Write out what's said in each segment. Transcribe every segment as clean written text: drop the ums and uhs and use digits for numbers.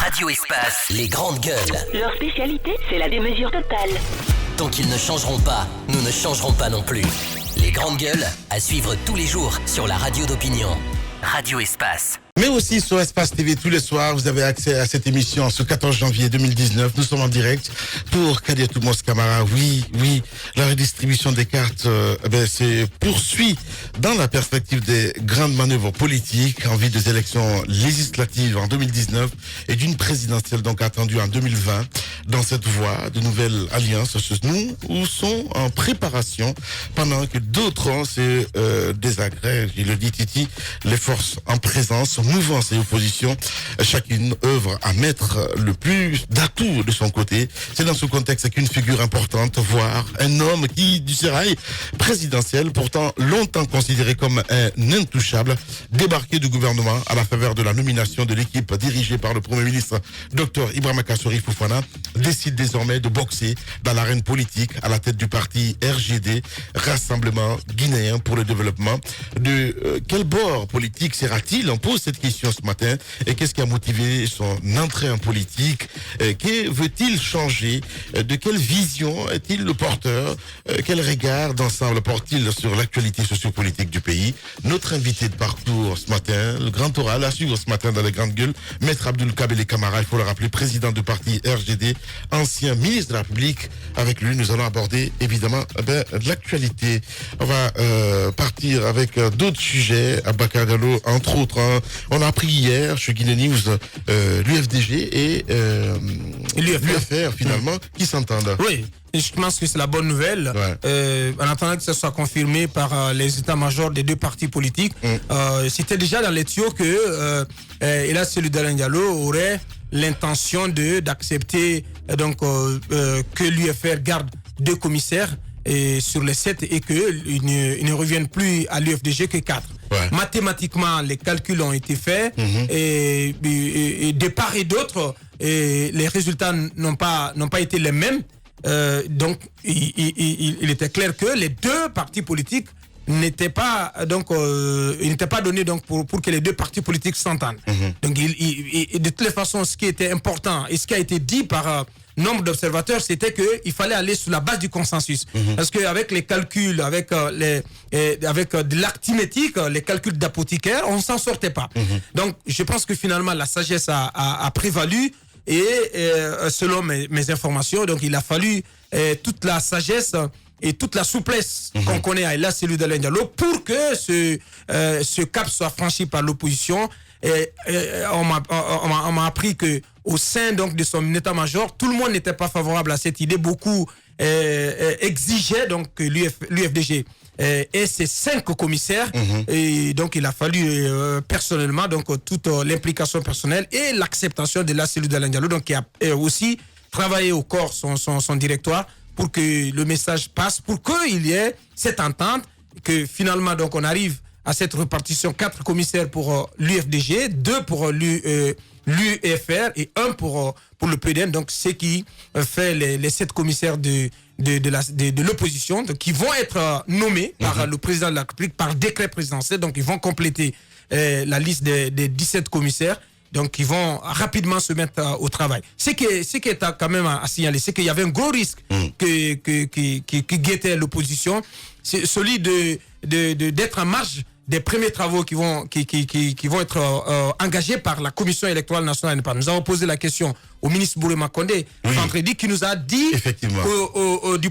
Radio Espace, les grandes gueules. Leur spécialité, c'est la démesure totale. Tant qu'ils ne changeront pas, nous ne changerons pas non plus. Les grandes gueules, à suivre tous les jours sur la radio d'opinion. Radio Espace. Mais aussi sur Espace TV tous les soirs, vous avez accès à cette émission ce 14 janvier 2019. Nous sommes en direct pour Kadiatou Mos Camara. Oui, la redistribution des cartes se poursuit dans la perspective des grandes manœuvres politiques en vue des élections législatives en 2019 et d'une présidentielle donc attendue en 2020. Dans cette voie, de nouvelles alliances nous sont en préparation pendant que d'autres se désagrègent. Il le dit Titi, les forces en présence, mouvance et opposition, chacune œuvre à mettre le plus d'atouts de son côté. C'est dans ce contexte qu'une figure importante, voire un homme qui, du sérail présidentiel, pourtant longtemps considéré comme un intouchable, débarqué du gouvernement à la faveur de la nomination de l'équipe dirigée par le Premier ministre Dr Ibrahima Kassori Fofana, décide désormais de boxer dans l'arène politique à la tête du parti RGD, Rassemblement Guinéen pour le Développement. De quel bord politique sera-t-il? On pose cette question ce matin. Et qu'est-ce qui a motivé son entrée en politique? Que veut-il changer? De quelle vision est-il le porteur? Quel regard d'ensemble porte-t-il sur l'actualité sociopolitique du pays? Notre invité de parcours ce matin, le grand oral à suivre ce matin dans les grandes gueules, Maître Abdoul Kabele Camara, il faut le rappeler, président du parti RGD, ancien ministre de la République. Avec lui, nous allons aborder évidemment l'actualité. On va partir avec d'autres sujets à Bakagalo, entre autres. On a appris hier chez Guinée News l'UFDG et l'UFR finalement qui s'entendent. Oui. Je pense que c'est la bonne nouvelle. Ouais. En attendant que ce soit confirmé par les états-majors des deux partis politiques, c'était déjà dans les tuyaux que Ella Selouda Diallo aurait l'intention d'accepter donc que l'UFR garde deux commissaires sur les 7 et qu'ils ne reviennent plus à l'UFDG que 4. Ouais. Mathématiquement, les calculs ont été faits et de part et d'autre, les résultats n'ont pas été les mêmes. Donc, il était clair que les deux partis politiques n'étaient pas donnés donc pour que les deux partis politiques s'entendent. Donc, de toutes les façons, ce qui était important et ce qui a été dit par nombre d'observateurs, c'était qu'il fallait aller sur la base du consensus. Parce qu'avec les calculs, avec de l'arithmétique, les calculs d'apothicaire, on ne s'en sortait pas. Donc, je pense que finalement, la sagesse a prévalu. Et selon mes informations, donc il a fallu toute la sagesse et toute la souplesse qu'on connaît à Ella Selouda Diallo pour que ce cap soit franchi par l'opposition. On m'a appris que au sein donc de son état-major, tout le monde n'était pas favorable à cette idée. Beaucoup exigeaient donc que l'UFDG et ses 5 commissaires et donc il a fallu personnellement donc toute l'implication personnelle et l'acceptation de la Selouda Diallo donc qui a aussi travaillé au corps son directoire pour que le message passe, pour qu'il y ait cette entente, que finalement donc on arrive à cette répartition 4 commissaires pour l'UFDG, 2 pour l'UFR et 1 pour le PDN, donc ce qui fait les 7 commissaires de l'opposition, donc qui vont être nommés par le président de la République par décret présidentiel, donc ils vont compléter la liste des 17 commissaires, donc ils vont rapidement se mettre au travail. Ce qui est quand même à signaler, c'est qu'il y avait un gros risque qui guettait l'opposition, c'est celui d'être en marge des premiers travaux qui vont être engagés par la Commission électorale nationale. Nous avons posé la question au ministre Bourema Condé, vendredi, qui nous a dit du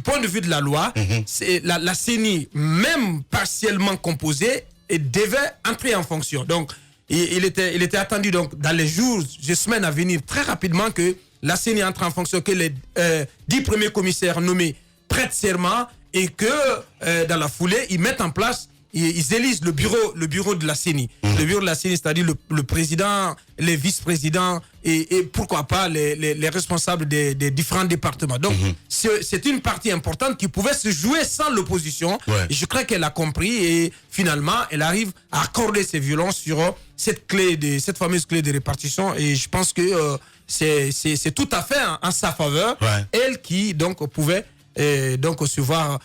point de vue de la loi, c'est la CENI, même partiellement composée, devait entrer en fonction. Donc, il était attendu donc, dans les jours, les semaines à venir, très rapidement, que la CENI entre en fonction, que les 10 premiers commissaires nommés prêtent serment et que dans la foulée, ils mettent en place, ils élisent le bureau de la CENI. Le bureau de la CENI, c'est-à-dire le président, les vice-présidents et pourquoi pas les responsables des différents départements. Donc, c'est une partie importante qui pouvait se jouer sans l'opposition. Ouais. Je crois qu'elle a compris et finalement, elle arrive à accorder ses violences sur cette fameuse clé de répartition. Et je pense que c'est tout à fait en sa faveur. Ouais. Elle qui donc pouvait donc se voir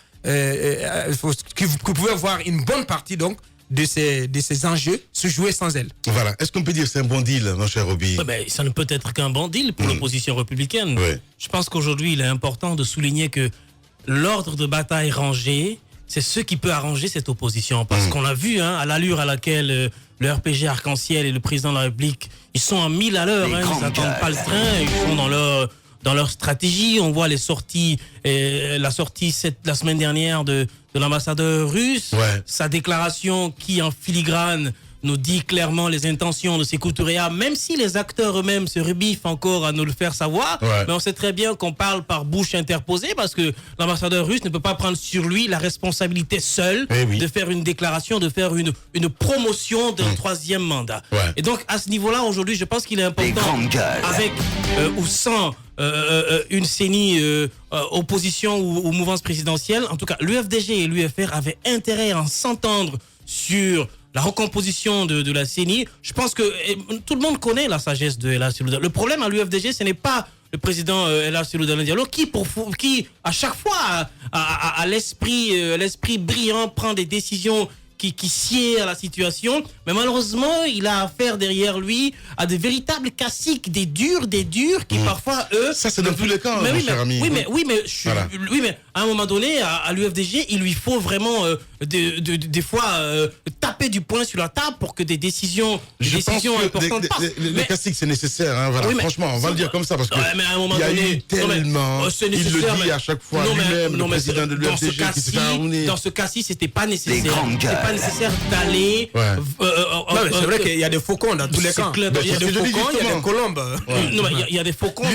qui pouvait avoir une bonne partie donc de ces enjeux se jouer sans elle. Voilà. Est-ce qu'on peut dire que c'est un bon deal, mon cher Roby? Ça ne peut être qu'un bon deal pour l'opposition républicaine. Oui. Je pense qu'aujourd'hui, il est important de souligner que l'ordre de bataille rangé, c'est ce qui peut arranger cette opposition. Parce qu'on l'a vu, à l'allure à laquelle le RPG Arc-en-Ciel et le président de la République, ils sont à 1000 à l'heure. Ils n'attendent pas le train, ils sont dans leur stratégie. On voit les sorties, la sortie la semaine dernière de l'ambassadeur russe, sa déclaration qui en filigrane nous dit clairement les intentions de Sékou Touré, même si les acteurs eux-mêmes se rebiffent encore à nous le faire savoir, mais on sait très bien qu'on parle par bouche interposée parce que l'ambassadeur russe ne peut pas prendre sur lui la responsabilité seule de faire une déclaration, de faire une promotion d'un troisième mandat. Et donc à ce niveau-là, aujourd'hui, je pense qu'il est important, avec ou sans une CENI opposition ou mouvance présidentielle, en tout cas l'UFDG et l'UFR avaient intérêt à s'entendre sur la recomposition de la CENI. Je pense que tout le monde connaît la sagesse de El Hadji Seydou Dalein. Le problème à l'UFDG, ce n'est pas le président El Hadji Seydou Dalein Diallo qui à chaque fois a l'esprit brillant, prend des décisions qui sied à la situation, mais malheureusement il a affaire derrière lui à de véritables caciques, des durs qui parfois eux... Ça c'est dans tous les cas, mon cher ami. Oui mais à un moment donné à l'UFDG il lui faut vraiment des fois taper du poing sur la table pour que des décisions importantes passent. Les caciques c'est nécessaire, franchement on va le dire comme ça parce que mais à un moment il y a donné, eu tellement, il le dit à chaque fois lui-même, le président de l'UFDG qui s'est fait arronner. Dans ce cas-ci c'était pas nécessaire. Pas nécessaire d'aller. C'est vrai qu'il y a des faucons dans tous les camps. Il y a des faucons, il y a des colombes. Non, mais il y a des faucons.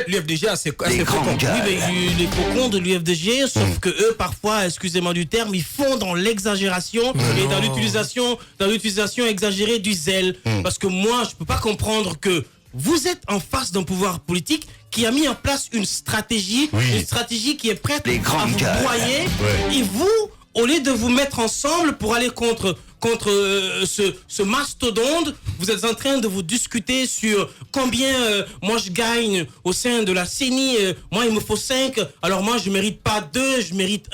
L'UFDG a ses faucons. Oui, mais les faucons de l'UFDG, sauf que eux, parfois, excusez-moi du terme, ils font dans l'exagération et dans l'utilisation exagérée du zèle. Parce que moi, je peux pas comprendre que vous êtes en face d'un pouvoir politique qui a mis en place une stratégie qui est prête à vous broyer. Et vous, au lieu de vous mettre ensemble pour aller contre ce mastodonte, vous êtes en train de vous discuter sur combien moi je gagne au sein de la CENI. Moi il me faut 5, alors moi je mérite pas 2, je mérite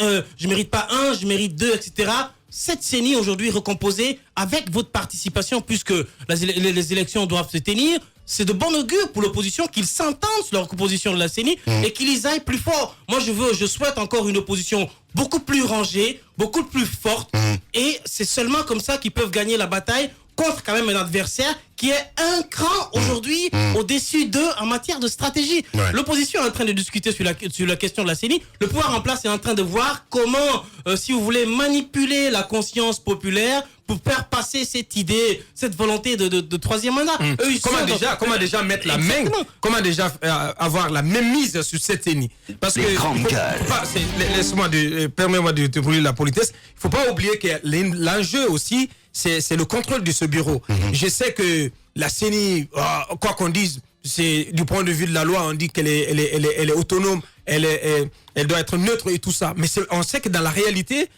pas 1, je mérite 2, etc. Cette CENI aujourd'hui recomposée avec votre participation, puisque les élections doivent se tenir, c'est de bon augure pour l'opposition qu'ils s'entendent sur la recomposition de la CENI et qu'ils aillent plus fort. Moi, je souhaite encore une opposition beaucoup plus rangée, beaucoup plus forte. Et c'est seulement comme ça qu'ils peuvent gagner la bataille contre quand même un adversaire qui est un cran aujourd'hui au-dessus d'eux en matière de stratégie. L'opposition est en train de discuter sur la question de la CENI. Le pouvoir en place est en train de voir comment, si vous voulez, manipuler la conscience populaire pour faire passer cette idée, cette volonté de troisième mandat. Comment déjà mettre la main, comment déjà avoir la même mise sur cette CENI. Parce que permets-moi de te brûler la politesse. Il ne faut pas oublier que l'enjeu aussi, c'est le contrôle de ce bureau. Je sais que la CENI, quoi qu'on dise, c'est du point de vue de la loi, on dit qu'elle est autonome, elle doit être neutre et tout ça. Mais on sait que dans la réalité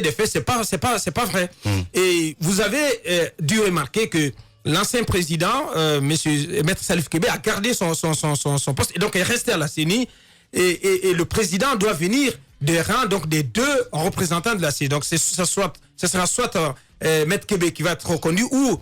des faits, c'est pas vrai. Et vous avez dû remarquer que l'ancien président, Maître Salif Kébé, a gardé son poste et donc est resté à la CENI. Et le président doit venir des rangs donc des deux représentants de la CENI. Donc ce sera soit Maître Kébé qui va être reconduit ou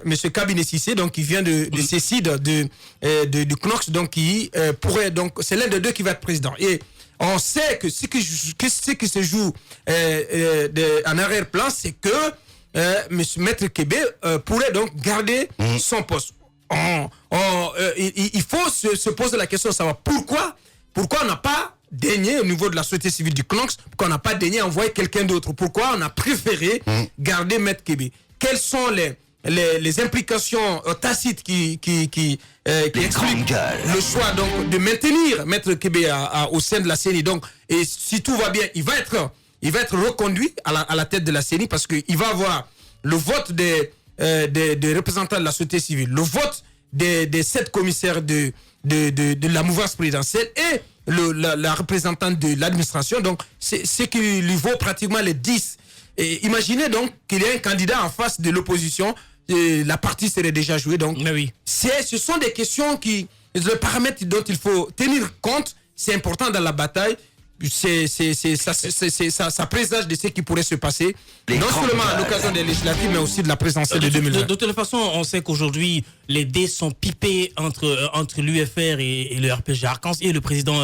Monsieur Kabinet Sissé, donc qui vient de Cécide du CNOX, donc qui pourrait, donc c'est l'un des deux qui va être président. Et on sait que ce qui se joue en arrière-plan, c'est que Monsieur Maître Kébé pourrait donc garder son poste. Il faut se poser la question de savoir pourquoi on n'a pas daigné au niveau de la société civile du CNOX, pourquoi on n'a pas daigné envoyer quelqu'un d'autre, pourquoi on a préféré garder Maître Kébé. Quelles sont les implications tacites qui expliquent le choix donc de maintenir Maître Kébé au sein de la CENI. Donc, et si tout va bien, il va être reconduit à la tête de la CENI parce qu'il va avoir le vote des représentants de la société civile, le vote des 7 commissaires de la mouvance présidentielle et la représentante de l'administration. Donc, c'est ce qui lui vaut pratiquement les 10. Et imaginez donc qu'il y a un candidat en face de l'opposition, la partie serait déjà jouée. Donc, ce sont des questions le paramètre dont il faut tenir compte, c'est important dans la bataille. ça présage de ce qui pourrait se passer, non seulement à l'occasion des législatives, mais aussi de la présidentielle de 2020. De toute façon, on sait qu'aujourd'hui, les dés sont pipés entre l'UFR et le RPG Arc-en-Ciel et le président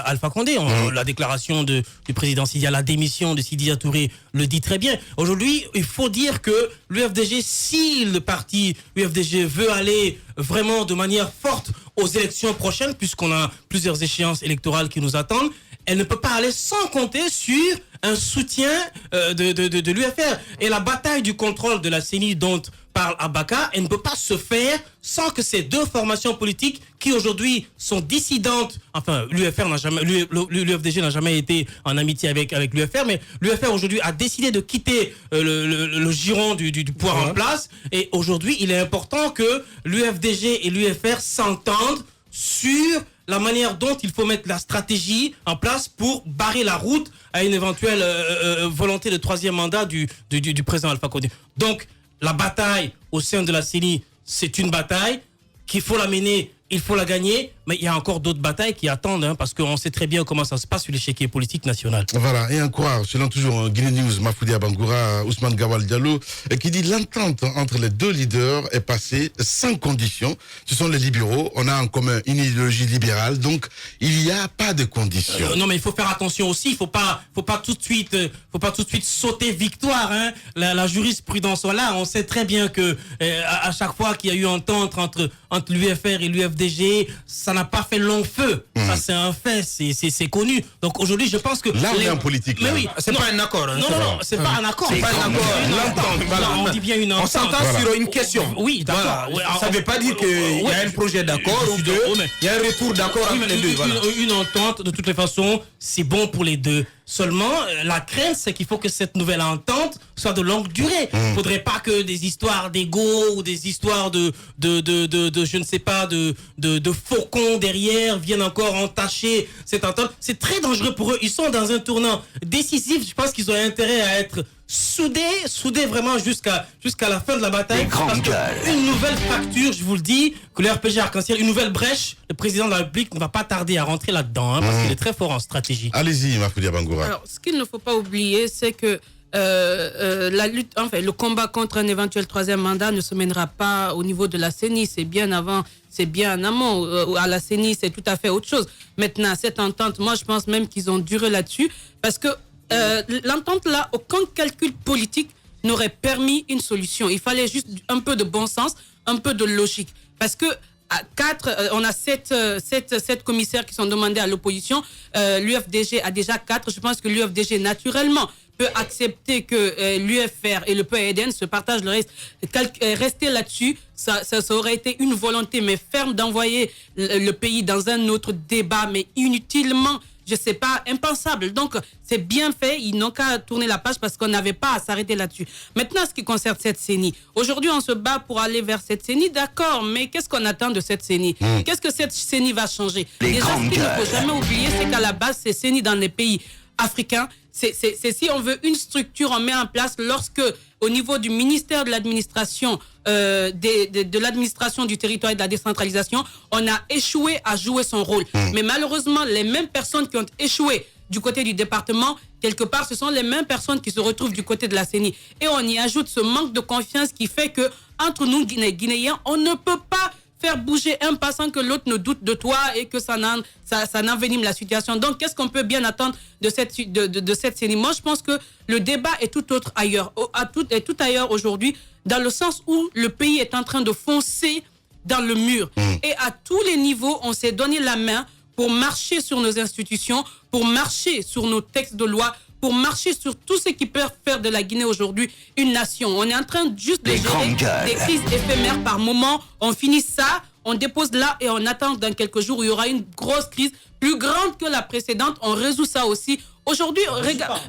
Alpha Condé. La déclaration du président Sidi, la démission de Sidi Touré le dit très bien. Aujourd'hui, il faut dire que l'UFDG, si le parti UFDG veut aller vraiment de manière forte aux élections prochaines, puisqu'on a plusieurs échéances électorales qui nous attendent, elle ne peut pas aller sans compter sur un soutien de l'UFR. Et la bataille du contrôle de la CENI dont parle Abaka, elle ne peut pas se faire sans que ces deux formations politiques qui aujourd'hui sont dissidentes, enfin l'UFDG n'a jamais été en amitié avec l'UFR, mais l'UFR aujourd'hui a décidé de quitter le giron du pouvoir en place, et aujourd'hui il est important que l'UFDG et l'UFR s'entendent sur la manière dont il faut mettre la stratégie en place pour barrer la route à une éventuelle volonté de troisième mandat du président Alpha Condé. Donc, la bataille au sein de la CENI, c'est une bataille qu'il faut la mener, il faut la gagner, mais il y a encore d'autres batailles qui attendent, parce qu'on sait très bien comment ça se passe sur l'échiquier politique national. Voilà, et encore, selon toujours Guinée News, Mafoudia Bangoura, Ousmane Gawal Diallo, qui dit l'entente entre les deux leaders est passée sans condition. Ce sont les libéraux, on a en commun une idéologie libérale, donc il n'y a pas de conditions. Non, mais il faut faire attention aussi, il faut pas tout de suite sauter victoire, La jurisprudence, là, on sait très bien que à chaque fois qu'il y a eu entente entre l'UFR et l'UFDG, ça n'a pas fait long feu. Ça, c'est un fait, c'est connu. Donc aujourd'hui, je pense que... Là, on est en politique. Mais oui, c'est pas un accord. Non, c'est pas un accord. C'est pas un accord. L'entente. On dit bien une entente. On s'entend sur une question. Oui, d'accord. Ça ne veut pas dire qu'il y a un projet d'accord ou deux. Il y a un retour d'accord entre les deux. Une entente, de toutes les façons, c'est bon pour les deux. Seulement, la crainte, c'est qu'il faut que cette nouvelle entente soit de longue durée. Il ne faudrait pas que des histoires d'ego ou des histoires de je ne sais pas, de faucons derrière viennent encore entacher cette entente. C'est très dangereux pour eux. Ils sont dans un tournant décisif. Je pense qu'ils ont intérêt à être soudés vraiment jusqu'à la fin de la bataille. Parce qu'une nouvelle fracture, je vous le dis, que le RPG Arc-en-Ciel, une nouvelle brèche, le président de la République ne va pas tarder à rentrer là-dedans, parce qu'il est très fort en stratégie. Allez-y, Mafoudia Bangoura. Alors, ce qu'il ne faut pas oublier, c'est que la lutte, le combat contre un éventuel troisième mandat ne se mènera pas au niveau de la CENI, c'est bien avant, c'est bien en amont. À la CENI, c'est tout à fait autre chose. Maintenant, cette entente, moi, je pense même qu'ils ont duré là-dessus, parce que l'entente là, aucun calcul politique n'aurait permis une solution. Il fallait juste un peu de bon sens, un peu de logique. Parce que à 4, on a 7 commissaires qui sont demandés à l'opposition. L'UFDG a déjà 4. Je pense que l'UFDG, naturellement, peut accepter que l'UFR et le PAIDN se partagent le reste. Rester là-dessus, ça aurait été une volonté, mais ferme, d'envoyer le pays dans un autre débat, mais inutilement, je sais pas, impensable. Donc, c'est bien fait. Ils n'ont qu'à tourner la page parce qu'on n'avait pas à s'arrêter là-dessus. Maintenant, ce qui concerne cette CENI. Aujourd'hui, on se bat pour aller vers cette CENI, d'accord, mais qu'est-ce qu'on attend de cette CENI? Qu'est-ce que cette CENI va changer? Déjà, ce qu'il ne faut jamais oublier, c'est qu'à la base, ces CENI dans les pays africains, c'est si on veut une structure, on met en place lorsque, au niveau du ministère de l'administration, de l'administration du territoire et de la décentralisation, on a échoué à jouer son rôle. Mais malheureusement, les mêmes personnes qui ont échoué du côté du département, quelque part, ce sont les mêmes personnes qui se retrouvent du côté de la CENI. Et on y ajoute ce manque de confiance qui fait que, entre nous, Guinéens, on ne peut pas faire bouger un pas sans que l'autre ne doute de toi et que ça n'envenime la situation. Donc, qu'est-ce qu'on peut bien attendre de cette CENI? Moi, je pense que le débat est tout autre ailleurs, est tout ailleurs aujourd'hui, dans le sens où le pays est en train de foncer dans le mur. Et à tous les niveaux, on s'est donné la main pour marcher sur nos institutions, pour marcher sur nos textes de loi, pour marcher sur tout ce qui peut faire de la Guinée aujourd'hui une nation. On est en train juste de gérer des crises éphémères par moment. On finit ça, on dépose là et on attend dans quelques jours où il y aura une grosse crise plus grande que la précédente. On résout ça aussi. Aujourd'hui, regarde,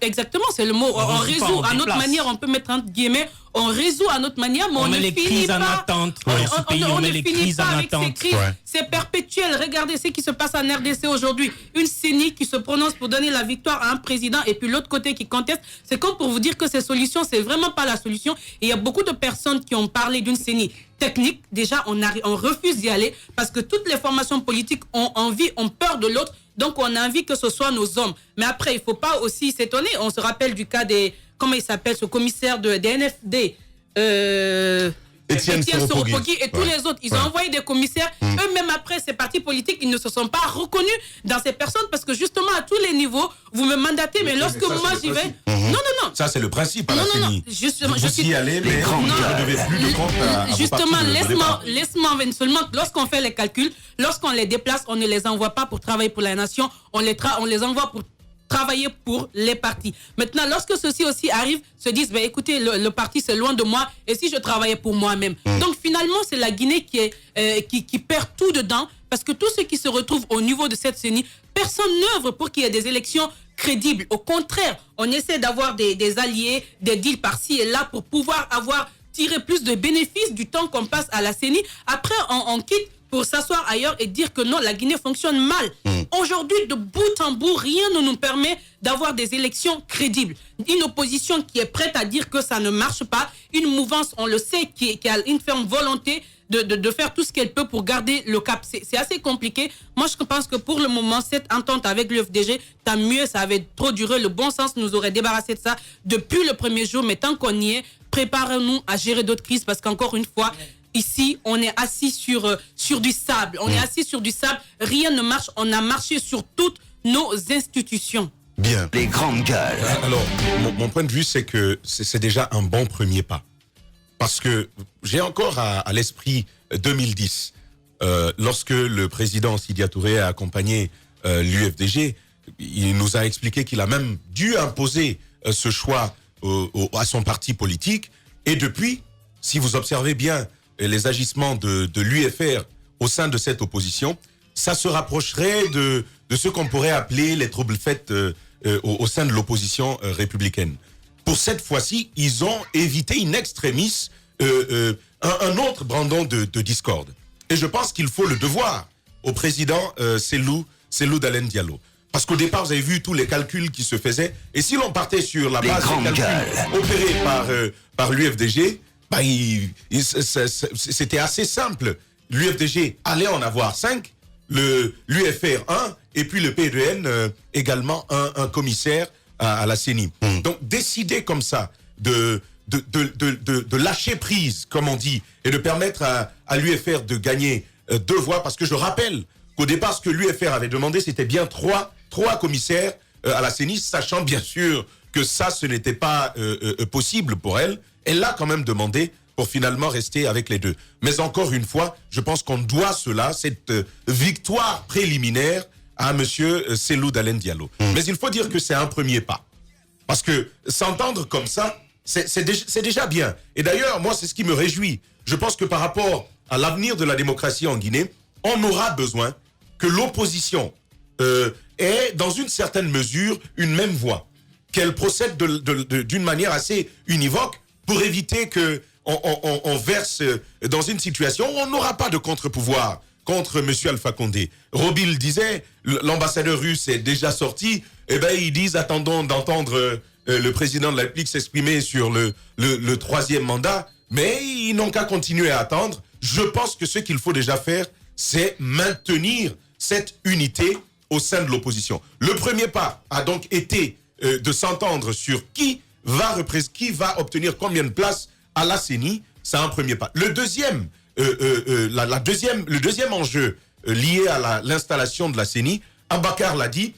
exactement, c'est le mot. On résout à notre manière, on peut mettre entre guillemets, on résout à notre manière, mais on ne finit pas. On ne finit pas avec ces crises. C'est perpétuel. Regardez ce qui se passe en RDC aujourd'hui. Une CENI qui se prononce pour donner la victoire à un président et puis l'autre côté qui conteste. C'est comme pour vous dire que ces solutions, c'est vraiment pas la solution. Et il y a beaucoup de personnes qui ont parlé d'une CENI technique. Déjà, on refuse d'y aller parce que toutes les formations politiques ont envie, ont peur de l'autre. Donc, on a envie que ce soit nos hommes. Mais après, il ne faut pas aussi s'étonner. On se rappelle du cas des... Comment il s'appelle, ce commissaire des NFD Étienne Soropogui et tous les autres. Ils ont envoyé des commissaires. Eux-mêmes, après, ces partis politiques, ils ne se sont pas reconnus dans ces personnes parce que justement, à tous les niveaux, vous me mandatez, mais lorsque moi j'y vais... Non. Ça, c'est le principe à la CENI. Justement, vous y allez, mais vous ne devez plus de compte à justement, laisse-moi seulement, lorsqu'on fait les calculs, lorsqu'on les déplace, on ne les envoie pas pour travailler pour la nation, on les envoie pour travailler pour les partis. Maintenant, lorsque ceux-ci aussi arrivent, se disent, écoutez, le parti, c'est loin de moi, et si je travaillais pour moi-même. Donc, finalement, c'est la Guinée qui perd tout dedans, parce que tous ceux qui se retrouvent au niveau de cette CENI, personne n'œuvre pour qu'il y ait des élections crédibles. Au contraire, on essaie d'avoir des alliés, des deals par-ci et là pour pouvoir tirer plus de bénéfices du temps qu'on passe à la CENI. Après, on quitte pour s'asseoir ailleurs et dire que non, la Guinée fonctionne mal. Aujourd'hui, de bout en bout, rien ne nous permet d'avoir des élections crédibles. Une opposition qui est prête à dire que ça ne marche pas, une mouvance, on le sait, qui a une ferme volonté de faire tout ce qu'elle peut pour garder le cap. C'est assez compliqué. Moi, je pense que pour le moment, cette entente avec l'UFDG, tant mieux, ça avait trop duré. Le bon sens nous aurait débarrassé de ça depuis le premier jour. Mais tant qu'on y est, préparons-nous à gérer d'autres crises parce qu'encore une fois, ici, on est assis sur du sable. On est assis sur du sable. Rien ne marche. On a marché sur toutes nos institutions. Bien. Les grandes gueules. Alors, mon point de vue, c'est que c'est déjà un bon premier pas. Parce que j'ai encore à l'esprit 2010, lorsque le président Sidia Touré a accompagné l'UFDG, il nous a expliqué qu'il a même dû imposer ce choix à son parti politique. Et depuis, si vous observez bien les agissements de l'UFR au sein de cette opposition, ça se rapprocherait de ce qu'on pourrait appeler les troubles faits au sein de l'opposition républicaine. Pour cette fois-ci, ils ont évité in extremis un autre brandon de discorde. Et je pense qu'il faut le devoir au président Cellou Dalein Diallo. Parce qu'au départ, vous avez vu tous les calculs qui se faisaient. Et si l'on partait sur la base des calculs opérés par l'UFDG, c'était assez simple. L'UFDG allait en avoir 5, l'UFR 1, et puis le P2N également un commissaire à la CENI. Donc décider comme ça de lâcher prise, comme on dit, et de permettre à l'UFR de gagner 2 voix, parce que je rappelle qu'au départ, ce que l'UFR avait demandé, c'était bien 3 commissaires à la CENI, sachant bien sûr que ça, ce n'était pas possible pour elle. Elle l'a quand même demandé pour finalement rester avec les 2. Mais encore une fois, je pense qu'on doit cette victoire préliminaire à monsieur Cellou Dalein Diallo. Mais il faut dire que c'est un premier pas. Parce que s'entendre comme ça, c'est déjà bien. Et d'ailleurs, moi, c'est ce qui me réjouit. Je pense que par rapport à l'avenir de la démocratie en Guinée, on aura besoin que l'opposition ait, dans une certaine mesure, une même voix. Qu'elle procède d'une manière assez univoque pour éviter qu'on verse dans une situation où on n'aura pas de contre-pouvoir contre M. Alpha Condé. Robil disait, l'ambassadeur russe est déjà sorti, ils disent, attendons d'entendre le président de la République s'exprimer sur le 3e mandat, mais ils n'ont qu'à continuer à attendre. Je pense que ce qu'il faut déjà faire, c'est maintenir cette unité au sein de l'opposition. Le premier pas a donc été de s'entendre sur qui va obtenir combien de places à la CENI. C'est un premier pas. Le deuxième enjeu lié à l'installation de la CENI, Abakar l'a dit,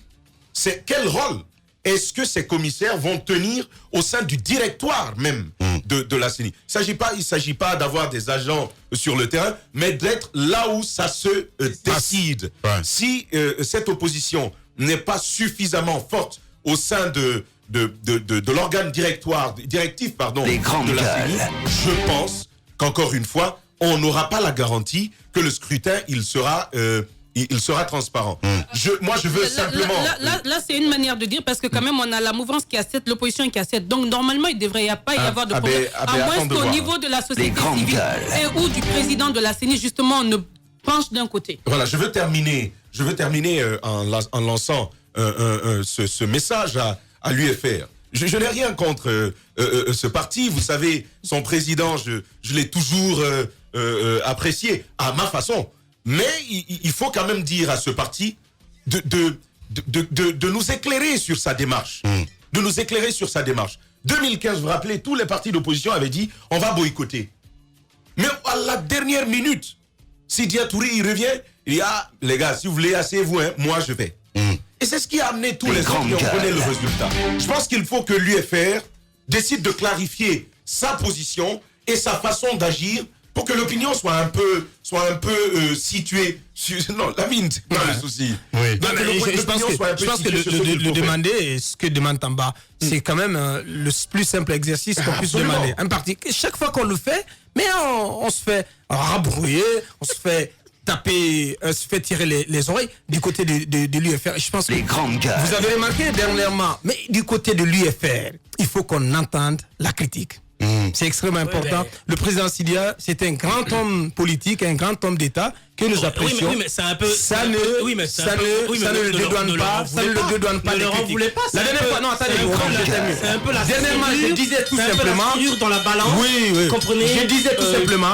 c'est quel rôle est-ce que ces commissaires vont tenir au sein du directoire même de la CENI. Il ne s'agit pas d'avoir des agents sur le terrain, mais d'être là où ça se décide. Si cette opposition n'est pas suffisamment forte au sein de l'organe directif de la CENI, je pense qu'encore une fois, on n'aura pas la garantie que le scrutin, il sera transparent. Moi, je veux simplement... Là, c'est une manière de dire, parce que quand même, on a la mouvance qui a 7, l'opposition qui a 7. Donc, normalement, il ne devrait pas y avoir de problème. À moins qu'au niveau de la société civile et ou du président de la CENI, justement, on ne penche d'un côté. Voilà, je veux terminer en lançant ce message à l'UFR. Je n'ai rien contre ce parti. Vous savez, son président, je l'ai toujours apprécié à ma façon. Mais il faut quand même dire à ce parti de nous éclairer sur sa démarche. De nous éclairer sur sa démarche. 2015, vous vous rappelez, tous les partis d'opposition avaient dit on va boycotter. Mais à la dernière minute, Sidya Touré, il revient, il dit ah, les gars, si vous voulez, asseyez-vous, hein, moi je vais. Et c'est ce qui a amené tous les autres qui ont connu le résultat. Je pense qu'il faut que l'UFR décide de clarifier sa position et sa façon d'agir pour que l'opinion soit un peu située sur... Non, la mine, c'est pas le souci. Oui. Donc, je pense que le demander, ce que demande Tamba, c'est quand même le plus simple exercice qu'on puisse demander. Un parti, chaque fois qu'on le fait, mais on se fait rabrouiller, on se fait taper, se fait tirer les oreilles du côté de l'UFR. Je pense que vous avez remarqué dernièrement, mais du côté de l'UFR, il faut qu'on entende la critique. C'est extrêmement important. Oui, le président Sidya, c'est un grand homme politique, un grand homme d'État que nous apprécions. Oui, mais c'est un peu. Ça ne le dédouane pas. Ça ne le dédouane pas. Ne renvoulez pas. La dernière fois, non, attendez, c'est un peu la. Dernièrement, je disais tout simplement. Dans la balance. Oui. Comprenez. Je disais tout simplement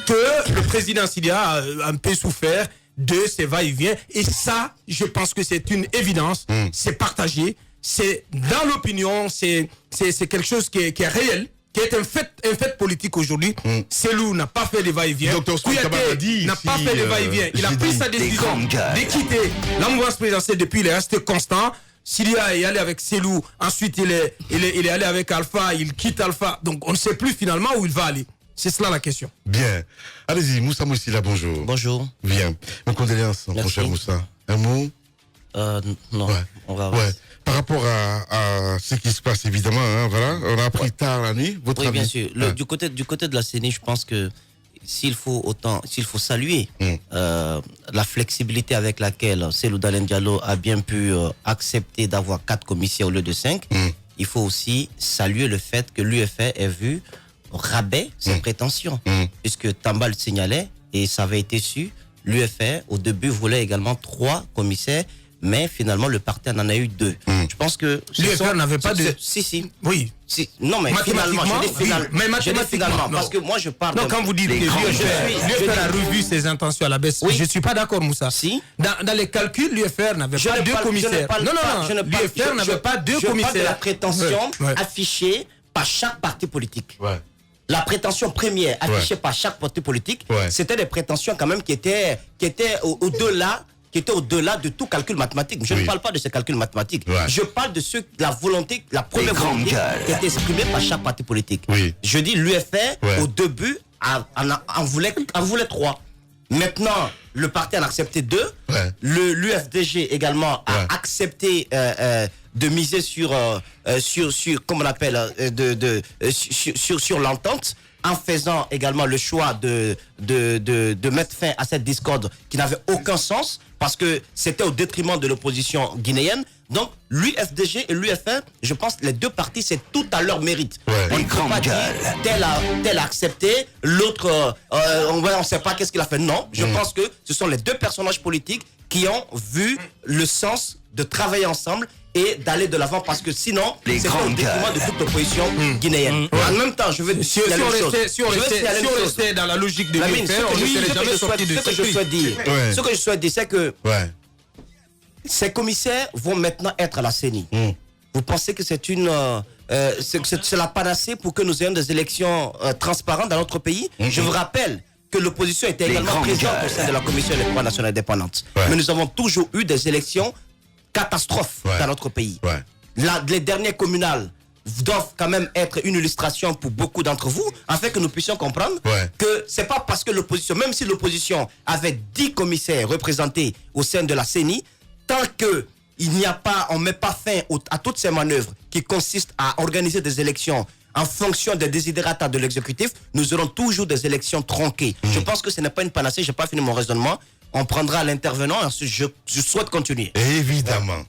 que le président Sidya a un peu souffert de ces va-et-vient. Et ça, je pense que c'est une évidence. C'est partagé. C'est dans l'opinion. C'est quelque chose qui est réel, qui est un fait politique aujourd'hui. Selou n'a pas fait de va-et-vient. Kouyaté n'a pas fait de va-et-vient. Il a pris sa décision de quitter la mouvance présidentielle depuis, il est resté constant. Sidya est allé avec Selou, ensuite il est allé avec Alpha, il quitte Alpha. Donc on ne sait plus finalement où il va aller. C'est cela la question. Bien. Allez-y, Moussa Moussila, bonjour. Bonjour. Bien. Mes condoléances, mon cher Moussa. Un mot? Non. Ouais. On va Par rapport à ce qui se passe, évidemment, hein, voilà, on a appris tard la nuit. Votre avis? Bien sûr. Du côté de la CENI, je pense que s'il faut saluer la flexibilité avec laquelle Cellou Dalein Diallo a bien pu accepter d'avoir 4 commissaires au lieu de 5, il faut aussi saluer le fait que l'UFR ait vu rabaisser ses prétentions. Puisque Tamba le signalait, et ça avait été su, l'UFR, au début, voulait également 3 commissaires, mais finalement, le parti en a eu 2. Je pense que... L'UFR n'avait pas de... Si. Oui. Non, mais finalement, je dis finalement. Mais mathématiquement, parce que moi, je parle... Non, quand vous dites que l'UFR a revu ses intentions à la baisse, je ne suis pas d'accord, Moussa. Si. Dans les calculs, l'UFR n'avait pas 2 commissaires. Non, l'UFR n'avait pas 2 commissaires. Je parle de la prétention affichée par chaque parti politique. La prétention première affichée par chaque parti politique, c'était des prétentions quand même qui étaient au-delà de tout calcul mathématique. Je ne parle pas de ces calculs mathématiques. Je parle de la volonté, la première volonté qui était exprimée par chaque parti politique. Je dis l'UFR, au début, en voulait 3. Maintenant, le parti en a accepté 2. L'UFDG également a accepté de miser sur comment on appelle, sur l'entente, en faisant également le choix de mettre fin à cette discorde qui n'avait aucun sens, parce que c'était au détriment de l'opposition guinéenne. Donc, l'UFDG et l'UFR, je pense que les 2 partis, c'est tout à leur mérite. On ne peut pas dire tel a accepté, l'autre, on ne sait pas qu'est-ce qu'il a fait. Non, je pense que ce sont les 2 personnages politiques qui ont vu le sens de travailler ensemble et d'aller de l'avant, parce que sinon, c'est au détriment de toute l'opposition guinéenne. En même temps, je veux dire... Si on restait dans la logique de l'UFR, on ne serait jamais sorti de ce que je souhaite dire. Ce que je souhaite dire, c'est que ces commissaires vont maintenant être à la CENI. Vous pensez que c'est la panacée pour que nous ayons des élections transparentes dans notre pays? Je vous rappelle que l'opposition était également présente au sein de la Commission électorale nationale indépendante. Mais nous avons toujours eu des élections catastrophes dans notre pays. Les dernières communales doivent quand même être une illustration pour beaucoup d'entre vous, afin que nous puissions comprendre que c'est pas parce que l'opposition, même si l'opposition avait 10 commissaires représentés au sein de la CENI, tant que on met pas fin à toutes ces manœuvres qui consistent à organiser des élections en fonction des desiderata de l'exécutif, nous aurons toujours des élections tronquées. Je pense que ce n'est pas une panacée, je n'ai pas fini mon raisonnement. On prendra l'intervenant et ensuite je souhaite continuer. Évidemment.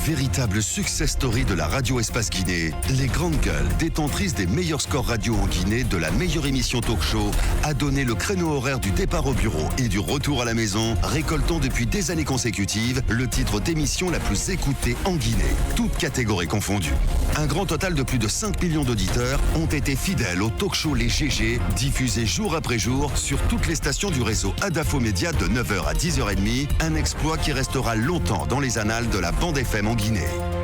véritable success story de la radio Espace Guinée, les Grandes Gueules, détentrices des meilleurs scores radio en Guinée, de la meilleure émission talk show, a donné le créneau horaire du départ au bureau et du retour à la maison, récoltant depuis des années consécutives le titre d'émission la plus écoutée en Guinée, toutes catégories confondues. Un grand total de plus de 5 millions d'auditeurs ont été fidèles au talk show Les GG, diffusé jour après jour sur toutes les stations du réseau Adafo Média de 9h à 10h30, un exploit qui restera longtemps dans les annales de la bande FM en Guinée.